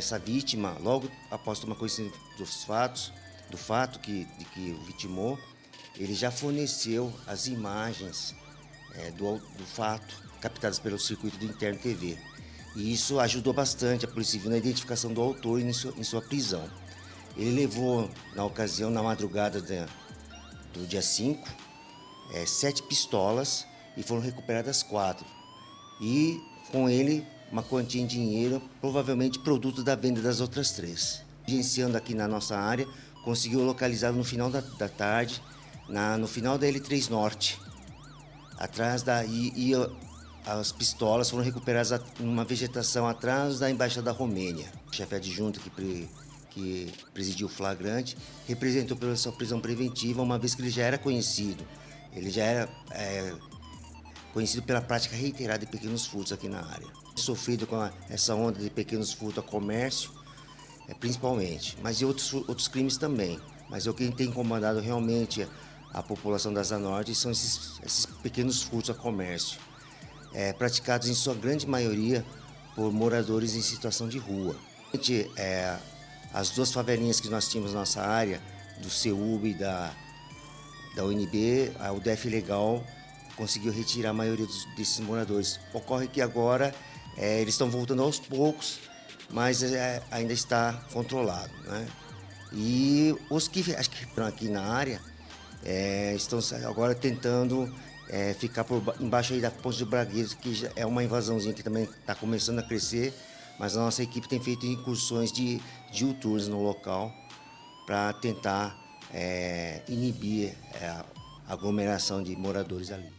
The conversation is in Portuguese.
essa vítima, logo após tomar conhecimento do fato de que o vitimou, ele já forneceu as imagens do fato captadas pelo circuito do Interno TV. E isso ajudou bastante a Polícia Civil na identificação do autor e em sua prisão. Ele levou, na ocasião, na madrugada do dia 5, 7 pistolas e foram recuperadas 4. E com ele uma quantia em dinheiro, provavelmente produto da venda das outras 3. Agenciando aqui na nossa área, conseguiu localizá-lo no final da tarde, no final da L3 Norte. As pistolas foram recuperadas numa vegetação atrás da Embaixada da Romênia. O chefe adjunto que presidiu o flagrante representou pela sua prisão preventiva, uma vez que ele já era conhecido. Ele já era conhecido pela prática reiterada de pequenos furtos aqui na área. Sofrido com essa onda de pequenos furtos a comércio, principalmente, mas e outros crimes também. Mas o que tem incomodado realmente a população da Asa Norte são esses pequenos furtos a comércio, praticados em sua grande maioria por moradores em situação de rua. As 2 favelinhas que nós tínhamos na nossa área, do CEUB e da UNB, a UDF Legal conseguiu retirar a maioria desses moradores. Ocorre que agora eles estão voltando aos poucos, mas ainda está controlado, né? E os que acho que estão aqui na área estão agora tentando ficar embaixo aí da Ponte do Bragueiro, que já é uma invasãozinha que também está começando a crescer, mas a nossa equipe tem feito incursões diuturnas no local para tentar inibir a aglomeração de moradores ali.